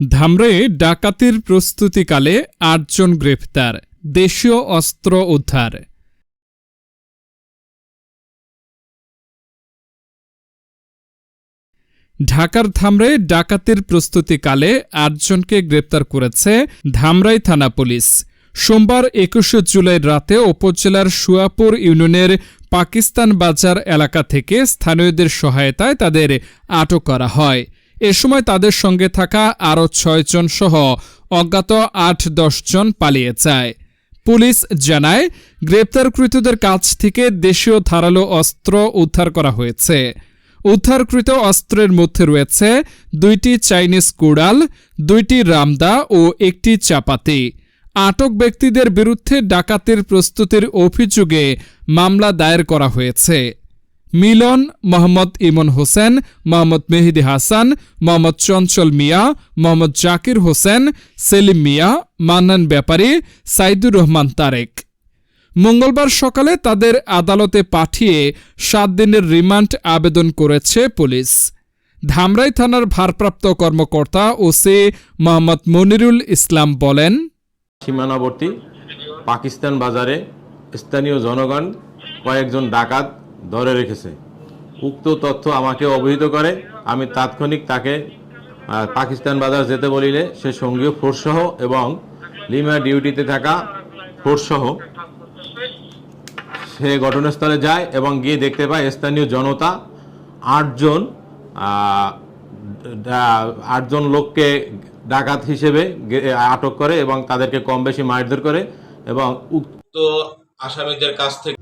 ধামরাইয়ে ডাকাতির প্রস্তুতিকালে ৮ জন গ্রেফতার, দেশীয় অস্ত্র উদ্ধার। ঢাকার ধামরাইয়ে ডাকাতির প্রস্তুতিকালে ৮ জনকে গ্রেপ্তার করেছে ধামরাই থানা পুলিশ। সোমবার ২১ জুলাই রাতে উপজেলার সুয়াপুর ইউনিয়নের পাকিস্তান বাজার এলাকা থেকে স্থানীয়দের সহায়তায় তাদের আটক করা হয়। এ সময় তাদের সঙ্গে থাকা আরও ৬ জন সহ অজ্ঞাত ৮-১০ জন পালিয়ে যায়। পুলিশ জানায়, গ্রেপ্তারকৃতদের কাছ থেকে দেশীয় ধারালো অস্ত্র উদ্ধার করা হয়েছে। উদ্ধারকৃত অস্ত্রের মধ্যে রয়েছে ২টি চাইনিজ কুড়াল, ২টি রামদা ও ১টি চাপাতি। আটক ব্যক্তিদের বিরুদ্ধে ডাকাতির প্রস্তুতির অভিযোগে মামলা দায়ের করা হয়েছে। মিলন, মোহাম্মদ ইমন হোসেন, মোহাম্মদ মেহেদি হাসান, মোহাম্মদ চঞ্চল মিয়া, মোহাম্মদ জাকির হোসেন, সেলিম মিয়া, মান্নান ব্যাপারী, সাইদুর রহমান তারেক। মঙ্গলবার সকালে তাদের আদালতে পাঠিয়ে ৭ দিনের রিমান্ড আবেদন করেছে পুলিশ। ধামরাই থানার ভারপ্রাপ্ত কর্মকর্তা ওসি মোহাম্মদ মনিরুল ইসলাম বলেন, সীমানাবর্তী পাকিস্তান বাজারে স্থানীয় জনগণ কয়েকজন ডাকাত ধরে রেখেছে। উক্ত তথ্য আমাকে অবহিত করে। আমি তাৎক্ষণিক তাকে পাকিস্তান বাজার যেতে বলিলে সে সঙ্গীয় ফোর্সসহ এবং লিমা ডিউটিতে থাকা ফোর্সসহ সে ঘটনাস্থলে যায় এবং গিয়ে দেখতে পায় স্থানীয় জনতা ৮ জন লোককে ডাকাত হিসেবে আটক করে এবং তাদেরকে কম বেশি মারধর করে এবং উক্ত আসামিদের কাছ থেকে